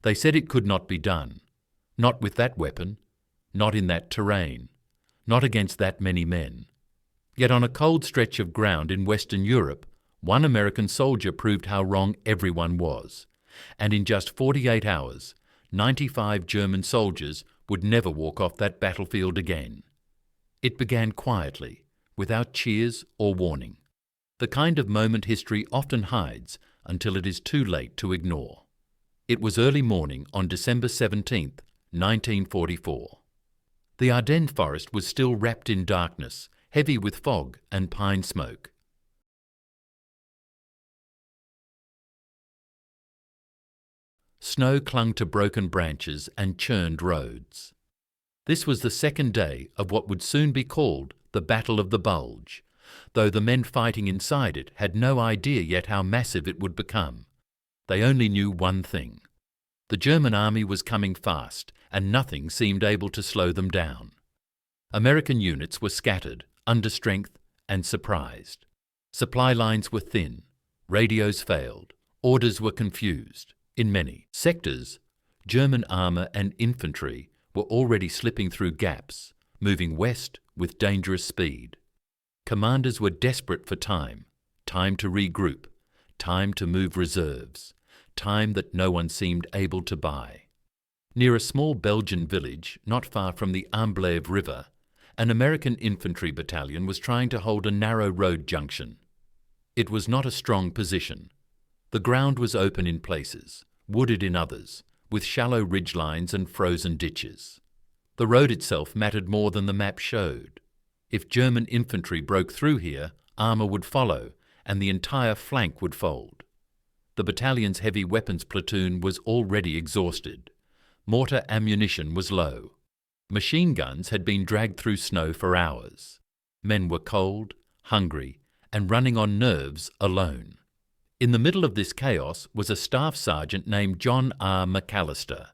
They said it could not be done. Not with that weapon, not in that terrain, not against that many men. Yet on a cold stretch of ground in Western Europe, one American soldier proved how wrong everyone was, and in just 48 hours, 95 German soldiers would never walk off that battlefield again. It began quietly, without cheers or warning, the kind of moment history often hides until it is too late to ignore. It was early morning on December 17, 1944. The Ardennes Forest was still wrapped in darkness, heavy with fog and pine smoke. Snow clung to broken branches and churned roads. This was the second day of what would soon be called the Battle of the Bulge, though the men fighting inside it had no idea yet how massive it would become. They only knew one thing. The German army was coming fast, and nothing seemed able to slow them down. American units were scattered, under strength, and surprised. Supply lines were thin, radios failed, orders were confused. In many sectors, German armour and infantry were already slipping through gaps, moving west with dangerous speed. Commanders were desperate for time to regroup, time to move reserves, time that no one seemed able to buy. Near a small Belgian village not far from the Amblève River, an American infantry battalion was trying to hold a narrow road junction. It was not a strong position. The ground was open in places, wooded in others, with shallow ridgelines and frozen ditches. The road itself mattered more than the map showed. If German infantry broke through here, armour would follow, and the entire flank would fold. The battalion's heavy weapons platoon was already exhausted. Mortar ammunition was low. Machine guns had been dragged through snow for hours. Men were cold, hungry, and running on nerves alone. In the middle of this chaos was a staff sergeant named John R. McAllister,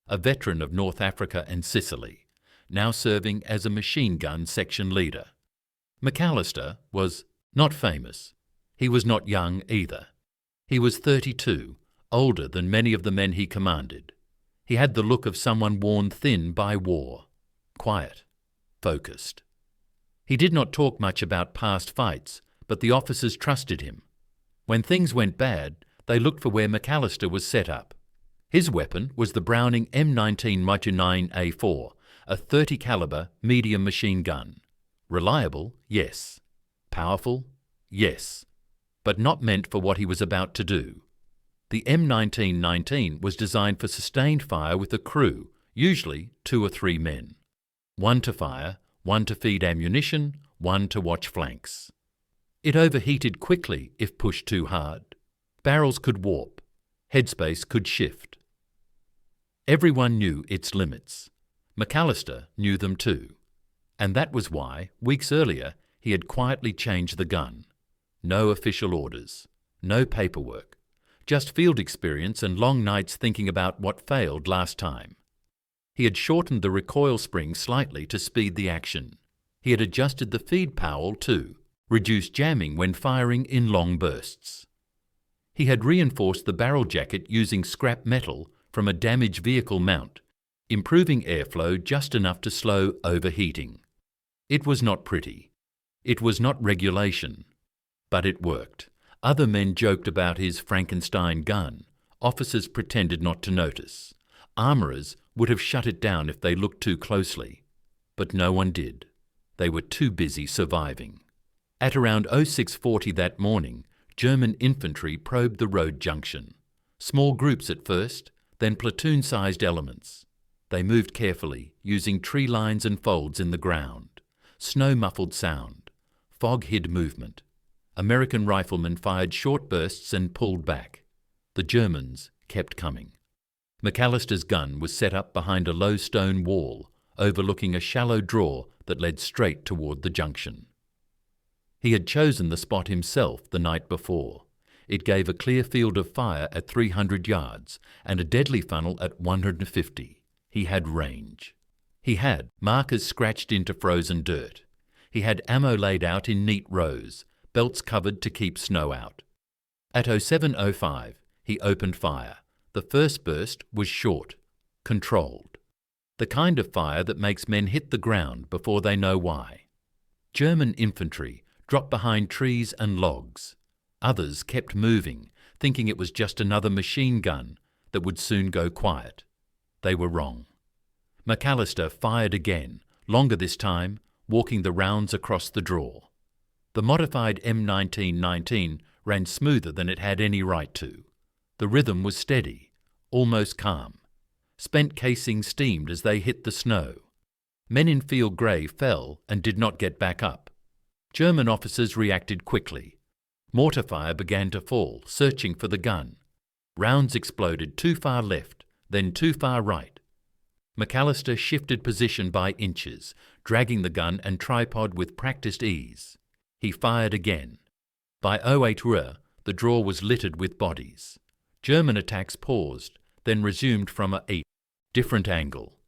a veteran of North Africa and Sicily, now serving as a machine gun section leader. McAllister was not famous. He was not young either. He was 32, older than many of the men he commanded. He had the look of someone worn thin by war, quiet, focused. He did not talk much about past fights, but the officers trusted him. When things went bad, they looked for where McAllister was set up. His weapon was the Browning M1919A4, a 30 caliber medium machine gun. Reliable, yes. Powerful, yes. But not meant for what he was about to do. The M1919 was designed for sustained fire with a crew, usually 2 or 3 men. 1 to fire, 1 to feed ammunition, 1 to watch flanks. It overheated quickly if pushed too hard. Barrels could warp. Headspace could shift. Everyone knew its limits. McAllister knew them too. And that was why, weeks earlier, he had quietly changed the gun. No official orders. No paperwork. Just field experience and long nights thinking about what failed last time. He had shortened the recoil spring slightly to speed the action. He had adjusted the feed powell too, reduced jamming when firing in long bursts. He had reinforced the barrel jacket using scrap metal from a damaged vehicle mount, improving airflow just enough to slow overheating. It was not pretty. It was not regulation. But it worked. Other men joked about his Frankenstein gun. Officers pretended not to notice. Armourers would have shut it down if they looked too closely. But no one did. They were too busy surviving. At around 0640 that morning, German infantry probed the road junction. Small groups at first, then platoon-sized elements. They moved carefully, using tree lines and folds in the ground. Snow muffled sound. Fog hid movement. American riflemen fired short bursts and pulled back. The Germans kept coming. McAllister's gun was set up behind a low stone wall, overlooking a shallow draw that led straight toward the junction. He had chosen the spot himself the night before. It gave a clear field of fire at 300 yards and a deadly funnel at 150. He had range. He had markers scratched into frozen dirt. He had ammo laid out in neat rows, belts covered to keep snow out. At 07:05, he opened fire, The first burst was short, controlled. The kind of fire that makes men hit the ground before they know why. German infantry dropped behind trees and logs. Others kept moving, thinking it was just another machine gun that would soon go quiet. They were wrong. McAllister fired again, longer this time, walking the rounds across the draw. The modified M1919 ran smoother than it had any right to. The rhythm was steady, almost calm. Spent casings steamed as they hit the snow. Men in field grey fell and did not get back up. German officers reacted quickly. Mortar fire began to fall, searching for the gun. Rounds exploded too far left, then too far right. McAllister shifted position by inches, dragging the gun and tripod with practiced ease. He fired again. By WWII, the draw was littered with bodies. German attacks paused, then resumed from a different angle.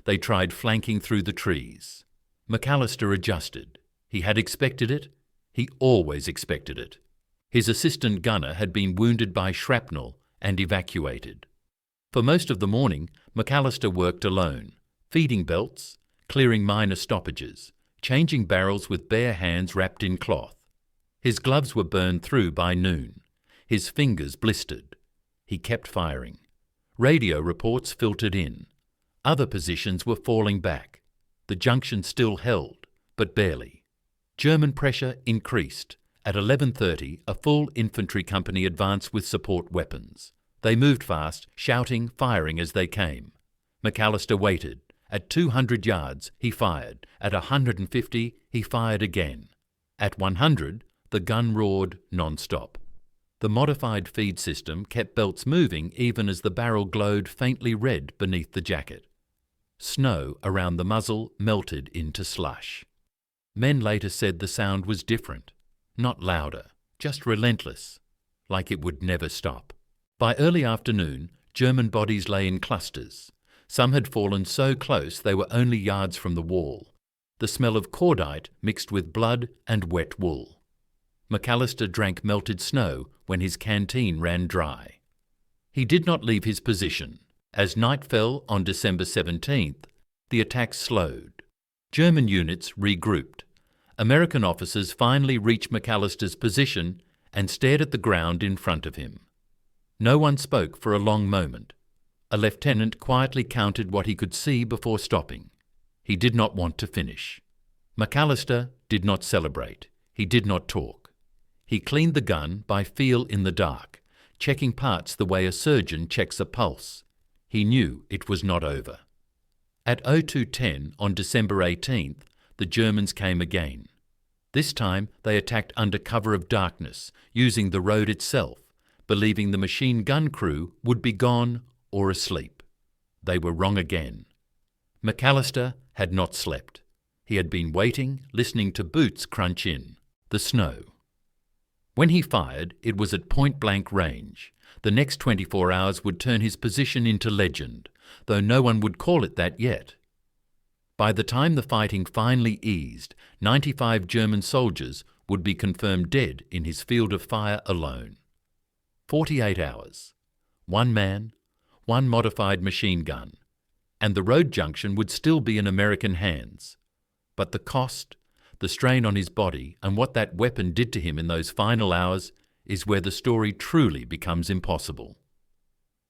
They tried flanking through the trees. McAllister adjusted. He had expected it. He always expected it. His assistant gunner had been wounded by shrapnel and evacuated. For most of the morning, McAllister worked alone, feeding belts, clearing minor stoppages, changing barrels with bare hands wrapped in cloth. His gloves were burned through by noon. His fingers blistered. He kept firing. Radio reports filtered in. Other positions were falling back. The junction still held, but barely. German pressure increased. At 11:30, a full infantry company advanced with support weapons. They moved fast, shouting, firing as they came. McAllister waited. At 200 yards, he fired. At 150, he fired again. At 100, the gun roared non-stop. The modified feed system kept belts moving even as the barrel glowed faintly red beneath the jacket. Snow around the muzzle melted into slush. Men later said the sound was different, not louder, just relentless, like it would never stop. By early afternoon, German bodies lay in clusters. Some had fallen so close they were only yards from the wall. The smell of cordite mixed with blood and wet wool. McAllister drank melted snow when his canteen ran dry. He did not leave his position. As night fell on December 17th, the attack slowed. German units regrouped. American officers finally reached McAllister's position and stared at the ground in front of him. No one spoke for a long moment. A lieutenant quietly counted what he could see before stopping. He did not want to finish. McAllister did not celebrate. He did not talk. He cleaned the gun by feel in the dark, checking parts the way a surgeon checks a pulse. He knew it was not over. At 02:10 on December 18th, the Germans came again. This time they attacked under cover of darkness, using the road itself, believing the machine gun crew would be gone or asleep. They were wrong again. McAllister had not slept. He had been waiting, listening to boots crunch in, the snow. When he fired, it was at point-blank range. The next 24 hours would turn his position into legend, though no one would call it that yet. By the time the fighting finally eased, 95 German soldiers would be confirmed dead in his field of fire alone. 48 hours. One man, one modified machine gun, and the road junction would still be in American hands. But the cost, the strain on his body, and what that weapon did to him in those final hours is where the story truly becomes impossible.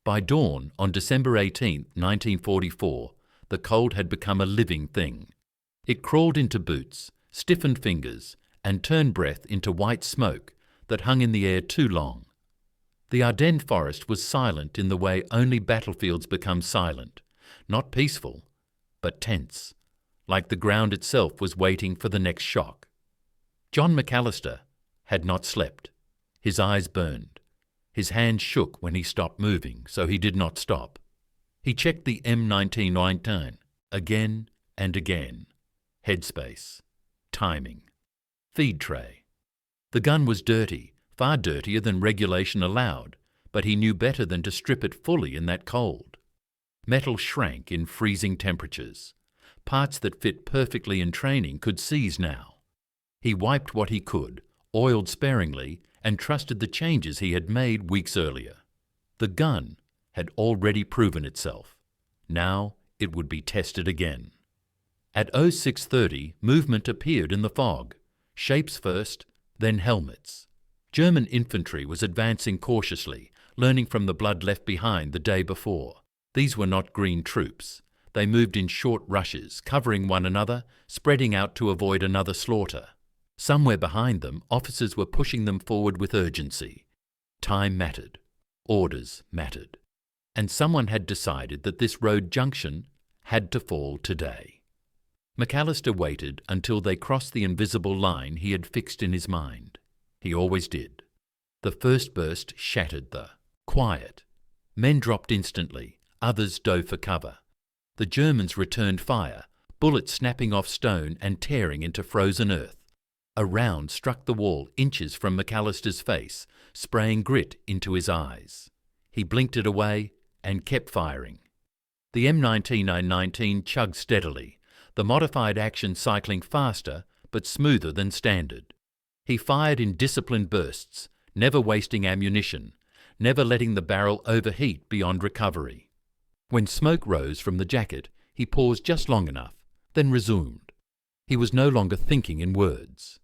By dawn on December 18, 1944, the cold had become a living thing. It crawled into boots, stiffened fingers, and turned breath into white smoke that hung in the air too long. The Ardennes Forest was silent in the way only battlefields become silent, not peaceful, but tense, like the ground itself was waiting for the next shock. John McAllister had not slept. His eyes burned. His hands shook when he stopped moving, so he did not stop. He checked the M1919 again and again. Headspace, timing, feed tray. The gun was dirty, far dirtier than regulation allowed, but he knew better than to strip it fully in that cold. Metal shrank in freezing temperatures. Parts that fit perfectly in training could seize now. He wiped what he could, oiled sparingly, and trusted the changes he had made weeks earlier. The gun had already proven itself. Now it would be tested again. At 06:30, movement appeared in the fog. Shapes first, then helmets. German infantry was advancing cautiously, learning from the blood left behind the day before. These were not green troops. They moved in short rushes, covering one another, spreading out to avoid another slaughter. Somewhere behind them, officers were pushing them forward with urgency. Time mattered. Orders mattered. And someone had decided that this road junction had to fall today. McAllister waited until they crossed the invisible line he had fixed in his mind. He always did. The first burst shattered the quiet. Men dropped instantly, others dove for cover. The Germans returned fire, bullets snapping off stone and tearing into frozen earth. A round struck the wall inches from McAllister's face, spraying grit into his eyes. He blinked it away and kept firing. The M1919 chugged steadily, the modified action cycling faster but smoother than standard. He fired in disciplined bursts, never wasting ammunition, never letting the barrel overheat beyond recovery. When smoke rose from the jacket, he paused just long enough, then resumed. He was no longer thinking in words.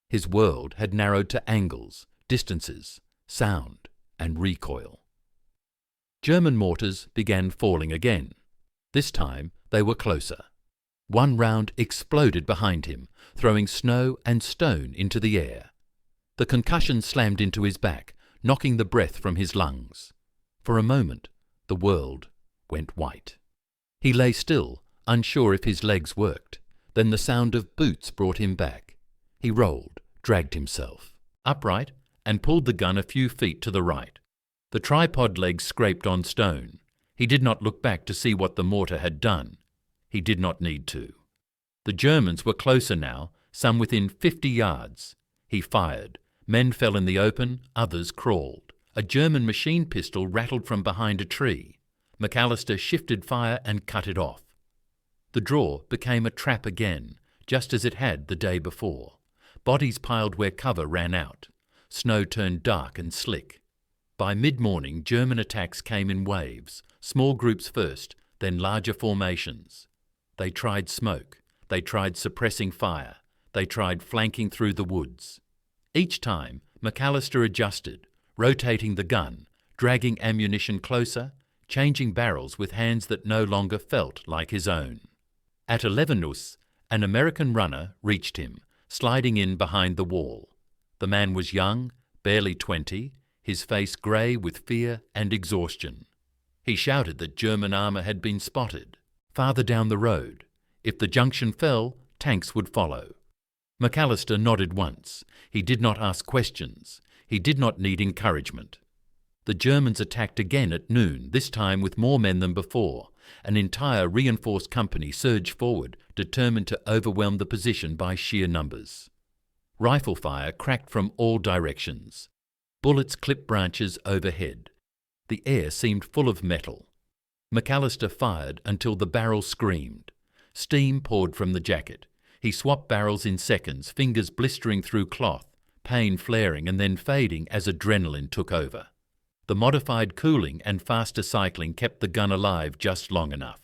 His world had narrowed to angles, distances, sound, and recoil. German mortars began falling again. This time they were closer. One round exploded behind him, throwing snow and stone into the air. The concussion slammed into his back, knocking the breath from his lungs. For a moment, the world went white. He lay still, unsure if his legs worked. Then the sound of boots brought him back. He rolled, dragged himself upright, and pulled the gun a few feet to the right. The tripod legs scraped on stone. He did not look back to see what the mortar had done. He did not need to. The Germans were closer now, some within 50 yards. He fired. Men fell in the open, others crawled. A German machine pistol rattled from behind a tree. McAllister shifted fire and cut it off. The draw became a trap again, just as it had the day before. Bodies piled where cover ran out. Snow turned dark and slick. By mid-morning, German attacks came in waves, small groups first, then larger formations. They tried smoke. They tried suppressing fire. They tried flanking through the woods. Each time, McAllister adjusted, rotating the gun, dragging ammunition closer, changing barrels with hands that no longer felt like his own. At 11:00, an American runner reached him, sliding in behind the wall. The man was young, barely 20, his face grey with fear and exhaustion. He shouted that German armour had been spotted. Farther down the road. If the junction fell, tanks would follow. McAllister nodded once. He did not ask questions. He did not need encouragement. The Germans attacked again at noon, this time with more men than before. An entire reinforced company surged forward, determined to overwhelm the position by sheer numbers. Rifle fire cracked from all directions. Bullets clipped branches overhead. The air seemed full of metal. McAllister fired until the barrel screamed. Steam poured from the jacket. He swapped barrels in seconds, fingers blistering through cloth, pain flaring and then fading as adrenaline took over. The modified cooling and faster cycling kept the gun alive just long enough.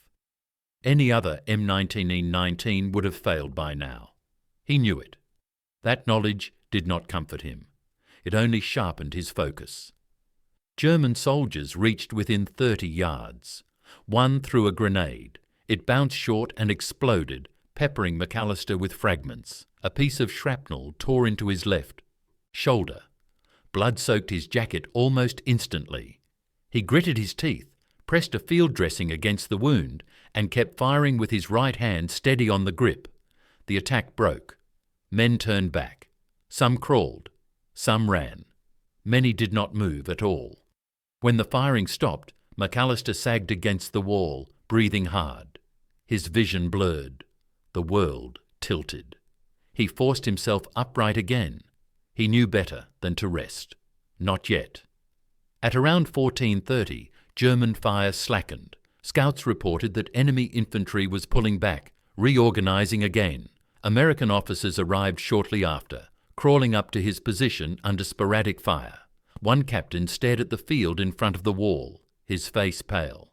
Any other M1919 would have failed by now. He knew it. That knowledge did not comfort him. It only sharpened his focus. German soldiers reached within 30 yards. One threw a grenade. It bounced short and exploded, peppering McAllister with fragments. A piece of shrapnel tore into his left shoulder. Blood soaked his jacket almost instantly. He gritted his teeth, pressed a field dressing against the wound, and kept firing with his right hand steady on the grip. The attack broke. Men turned back. Some crawled. Some ran. Many did not move at all. When the firing stopped, McAllister sagged against the wall, breathing hard. His vision blurred. The world tilted. He forced himself upright again. He knew better than to rest. Not yet. At around 14:30, German fire slackened. Scouts reported that enemy infantry was pulling back, reorganizing again. American officers arrived shortly after, crawling up to his position under sporadic fire. One captain stared at the field in front of the wall, his face pale.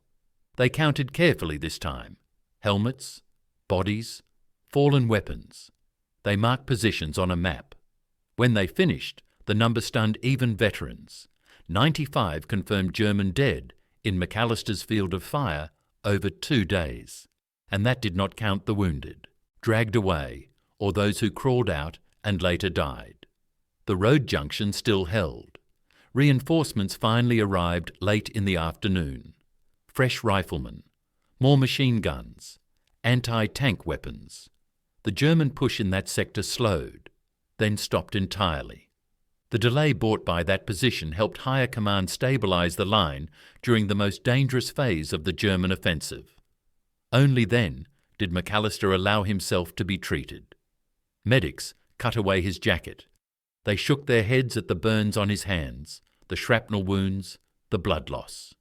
They counted carefully this time. Helmets, bodies, fallen weapons. They marked positions on a map. When they finished, the number stunned even veterans. 95 confirmed German dead in McAllister's field of fire over 2 days. And that did not count the wounded, dragged away, or those who crawled out and later died. The road junction still held. Reinforcements finally arrived late in the afternoon. Fresh riflemen, more machine guns, anti-tank weapons. The German push in that sector slowed, then stopped entirely. The delay brought by that position helped higher command stabilise the line during the most dangerous phase of the German offensive. Only then did McAllister allow himself to be treated. Medics cut away his jacket. They shook their heads at the burns on his hands, the shrapnel wounds, the blood loss.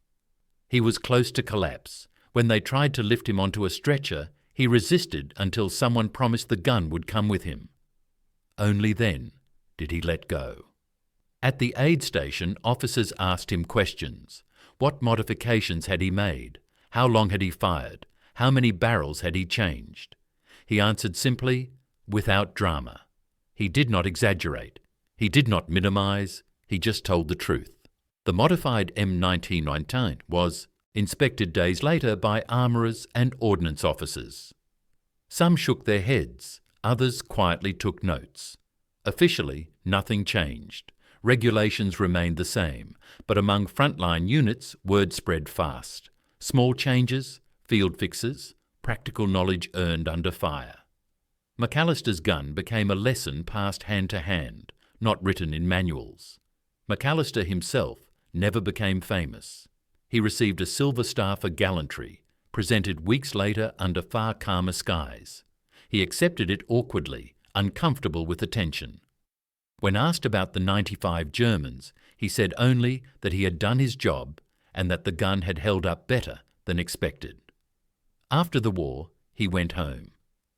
He was close to collapse. When they tried to lift him onto a stretcher, he resisted until someone promised the gun would come with him. Only then did he let go. At the aid station, officers asked him questions. What modifications had he made? How long had he fired? How many barrels had he changed? He answered simply, without drama. He did not exaggerate. He did not minimize. He just told the truth. The modified M1919 was inspected days later by armourers and ordnance officers. Some shook their heads. Others quietly took notes. Officially, nothing changed. Regulations remained the same, but among frontline units, word spread fast. Small changes, field fixes, practical knowledge earned under fire. McAllister's gun became a lesson passed hand to hand, not written in manuals. McAllister himself never became famous. He received a Silver Star for gallantry, presented weeks later under far calmer skies. He accepted it awkwardly, uncomfortable with attention. When asked about the 95 Germans, he said only that he had done his job and that the gun had held up better than expected. After the war, he went home.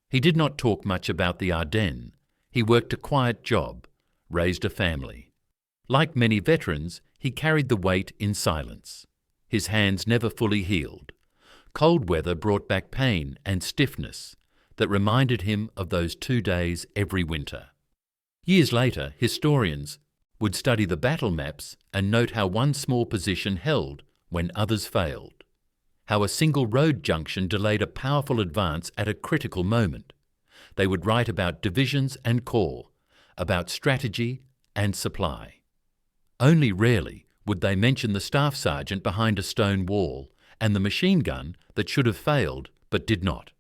He did not talk much about the Ardennes. He worked a quiet job, raised a family. Like many veterans, he carried the weight in silence. His hands never fully healed. Cold weather brought back pain and stiffness that reminded him of those 2 days every winter. Years later, historians would study the battle maps and note how one small position held when others failed, how a single road junction delayed a powerful advance at a critical moment. They would write about divisions and corps, about strategy and supply. Only rarely would they mention the staff sergeant behind a stone wall and the machine gun that should have failed but did not.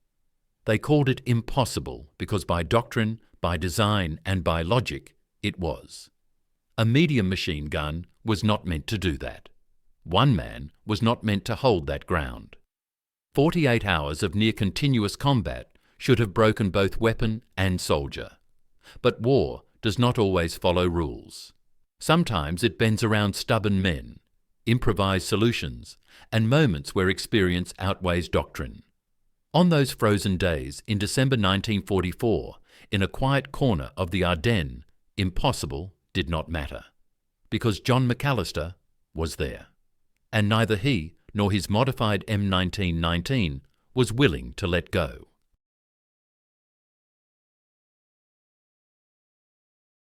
They called it impossible because by doctrine, by design and by logic, it was. A medium machine gun was not meant to do that. One man was not meant to hold that ground. 48 hours of near continuous combat should have broken both weapon and soldier. But war does not always follow rules. Sometimes it bends around stubborn men, improvised solutions, and moments where experience outweighs doctrine. On those frozen days in December 1944, in a quiet corner of the Ardennes, impossible did not matter, because John McAllister was there, and neither he nor his modified M1919 was willing to let go.